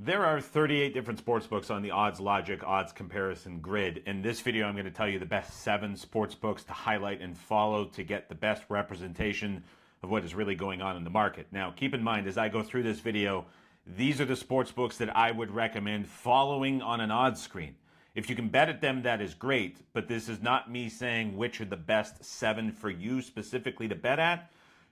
There are 38 different sportsbooks on the OddsLogic odds comparison grid. In this video, I'm going to tell you the best 7 sportsbooks to highlight and follow to get the best representation of what is really going on in the market. Now, keep in mind, as I go through this video, these are the sportsbooks that I would recommend following on an odds screen. If you can bet at them, that is great, but this is not me saying which are the best 7 for you specifically to bet at.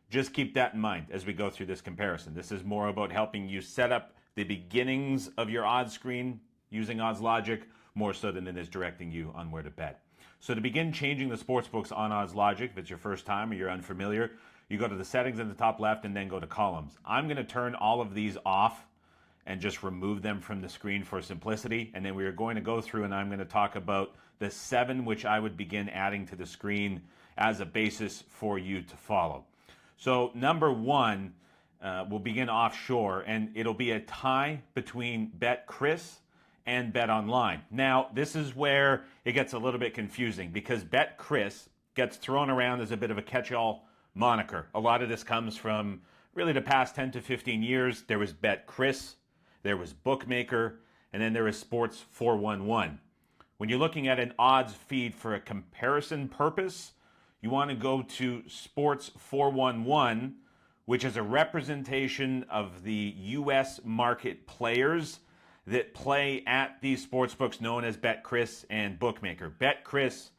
Just keep that in mind as we go through this comparison. This is more about helping you set up the beginnings of your odds screen using OddsLogic more so than it is directing you on where to bet. So to begin changing the sportsbooks on OddsLogic, if it's your first time or you're unfamiliar, you go to the settings in the top left and then go to columns. I'm going to turn all of these off and just remove them from the screen for simplicity. And then we are going to go through and I'm going to talk about the 7 which I would begin adding to the screen as a basis for you to follow. So number 1, we'll begin Offshore, and it'll be a tie between BetChris and BetOnline. Now, this is where it gets a little bit confusing because BetChris gets thrown around as a bit of a catch-all moniker. A lot of this comes from really the past 10 to 15 years. There was BetChris, there was Bookmaker, and then there was Sports 411. When you're looking at an odds feed for a comparison purpose, you want to go to Sports 411, which is a representation of the U.S. market players that play at these sportsbooks known as BetChris and Bookmaker. BetChris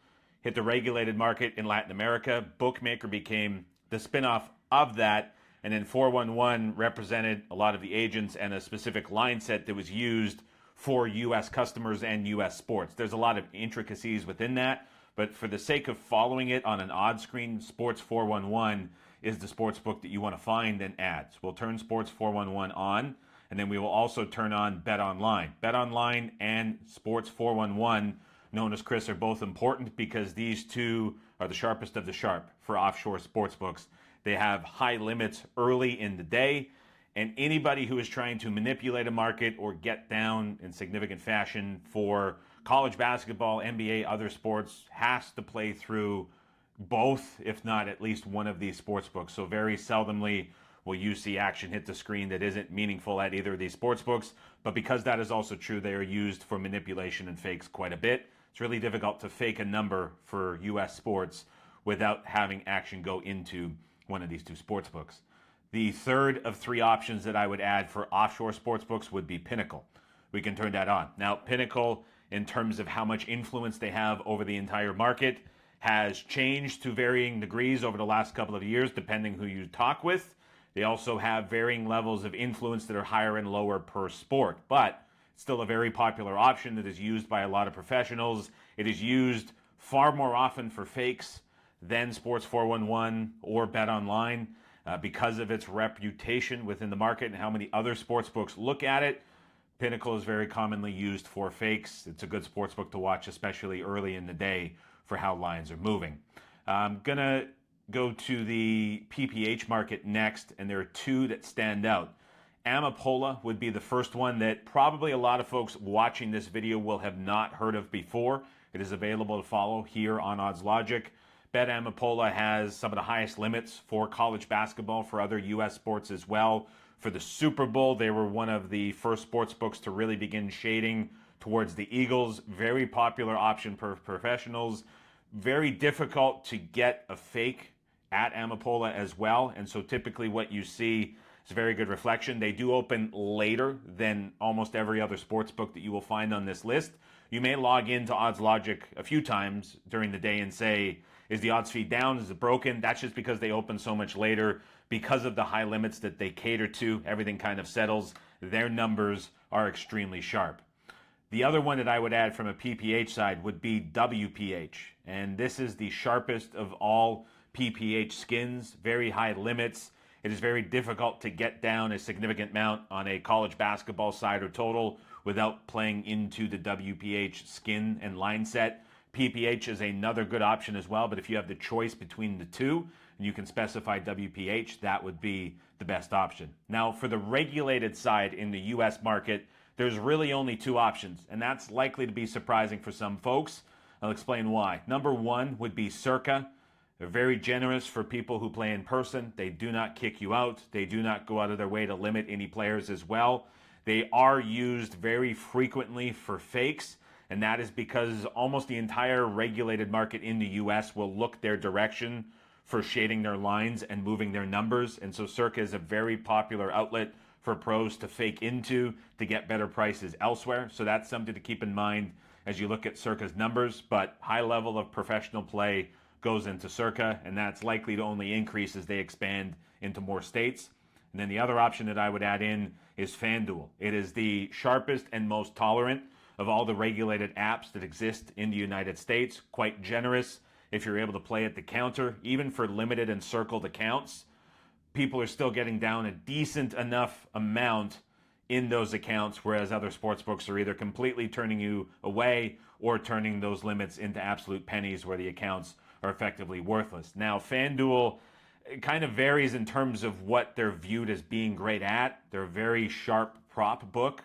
hit the regulated market in Latin America. Bookmaker became the spinoff of that. And then 411 represented a lot of the agents and a specific line set that was used for U.S. customers and U.S. sports. There's a lot of intricacies within that. But for the sake of following it on an odd screen, Sports 411 is the sports book that you want to find and add. So we'll turn Sports 411 on, and then we will also turn on BetOnline. BetOnline and Sports 411, known as Chris, are both important because these two are the sharpest of the sharp for offshore sports books. They have high limits early in the day, and anybody who is trying to manipulate a market or get down in significant fashion for college basketball, NBA, other sports has to play through both, if not at least one of these sports books. So very seldomly will you see action hit the screen that isn't meaningful at either of these sports books. But because that is also true, they are used for manipulation and fakes quite a bit. It's really difficult to fake a number for U.S. sports without having action go into one of these two sports books. The third of 3 options that I would add for offshore sports books would be Pinnacle. We can turn that on. Now, Pinnacle, in terms of how much influence they have over the entire market, has changed to varying degrees over the last couple of years, depending who you talk with. They also have varying levels of influence that are higher and lower per sport, but it's still a very popular option that is used by a lot of professionals. It is used far more often for fakes than Sports 411 or BetOnline. Because of its reputation within the market and how many other sports books look at it, Pinnacle is very commonly used for fakes. It's a good sports book to watch, especially early in the day for how lines are moving. I'm going to go to the PPH market next, and there are 2 that stand out. Amapola would be the first one that probably a lot of folks watching this video will have not heard of before. It is available to follow here on OddsLogic. Bet Amapola has some of the highest limits for college basketball, for other U.S. sports as well. For the Super Bowl, they were one of the first sports books to really begin shading towards the Eagles. Very popular option for professionals. Very difficult to get a fake at Amapola as well. And so typically what you see is a very good reflection. They do open later than almost every other sports book that you will find on this list. You may log into OddsLogic a few times during the day and say, is the odds feed down? Is it broken? That's just because they open so much later. Because of the high limits that they cater to, everything kind of settles. Their numbers are extremely sharp. The other one that I would add from a PPH side would be WPH. And this is the sharpest of all PPH skins, very high limits. It is very difficult to get down a significant amount on a college basketball side or total without playing into the WPH skin and line set. PPH is another good option as well, but if you have the choice between the two and you can specify WPH, that would be the best option. Now, for the regulated side in the U.S. market, there's really only 2 options, and that's likely to be surprising for some folks. I'll explain why. Number 1 would be Circa. They're very generous for people who play in person. They do not kick you out. They do not go out of their way to limit any players as well. They are used very frequently for fakes, and that is because almost the entire regulated market in the US will look their direction for shading their lines and moving their numbers. And so Circa is a very popular outlet for pros to fake into to get better prices elsewhere. So that's something to keep in mind as you look at Circa's numbers. But high level of professional play goes into Circa, and that's likely to only increase as they expand into more states. And then the other option that I would add in is FanDuel. It is the sharpest and most tolerant of all the regulated apps that exist in the United States. Quite generous if you're able to play at the counter. Even for limited and circled accounts, people are still getting down a decent enough amount in those accounts, whereas other sportsbooks are either completely turning you away or turning those limits into absolute pennies where the accounts are effectively worthless. Now, FanDuel, it kind of varies in terms of what they're viewed as being great at. They're a very sharp prop book.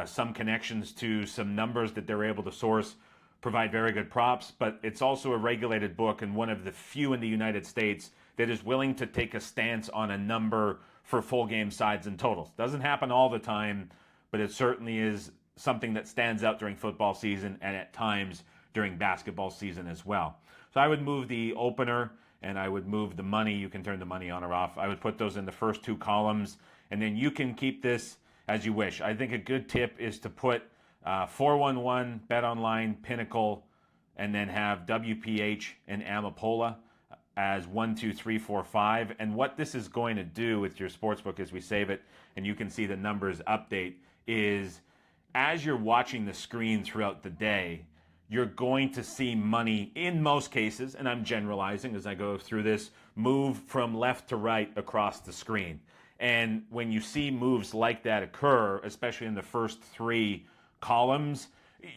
Some connections to some numbers that they're able to source provide very good props, but it's also a regulated book and one of the few in the United States that is willing to take a stance on a number for full game sides and totals. Doesn't happen all the time, but it certainly is something that stands out during football season and at times during basketball season as well. So I would move the opener and I would move the money. You can turn the money on or off. I would put those in the first two columns, and then you can keep this as you wish. I think a good tip is to put 411, BetOnline, Pinnacle, and then have WPH and Amapola as 1, 2, 3, 4, 5. And what this is going to do with your sportsbook as we save it, and you can see the numbers update, is as you're watching the screen throughout the day, you're going to see money, in most cases, and I'm generalizing as I go through this, move from left to right across the screen. And when you see moves like that occur, especially in the first three columns,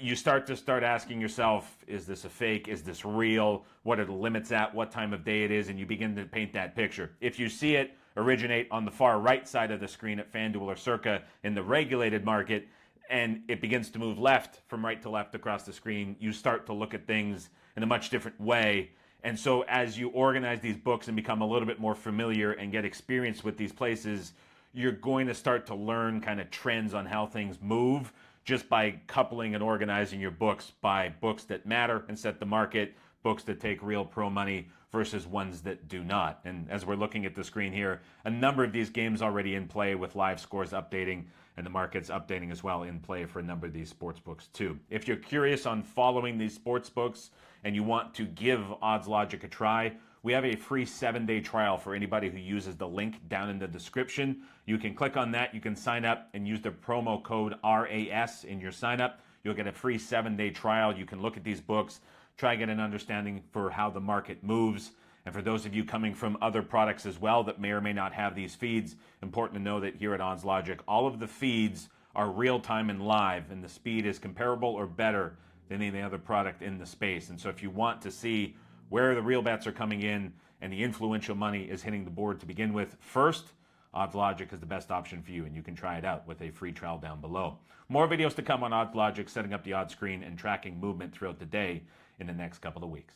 you start asking yourself, is this a fake? Is this real? What are the limits at? What time of day it is? And you begin to paint that picture. If you see it originate on the far right side of the screen at FanDuel or Circa in the regulated market, and it begins to move left from right to left across the screen, you start to look at things in a much different way. And so as you organize these books and become a little bit more familiar and get experience with these places, you're going to start to learn kind of trends on how things move just by coupling and organizing your books by books that matter and set the market, books that take real pro money versus ones that do not. And as we're looking at the screen here, a number of these games already in play with live scores updating and the markets updating as well in play for a number of these sports books too. If you're curious on following these sports books and you want to give OddsLogic a try, we have a free 7-day trial for anybody who uses the link down in the description. You can click on that, you can sign up and use the promo code RAS in your sign up. You'll get a free 7-day trial. You can look at these books, try to get an understanding for how the market moves. And for those of you coming from other products as well that may or may not have these feeds, important to know that here at OddsLogic, all of the feeds are real-time and live, and the speed is comparable or better than any other product in the space. And so if you want to see where the real bets are coming in and the influential money is hitting the board to begin with first, OddsLogic is the best option for you, and you can try it out with a free trial down below. More videos to come on OddsLogic, setting up the odds screen and tracking movement throughout the day in the next couple of weeks.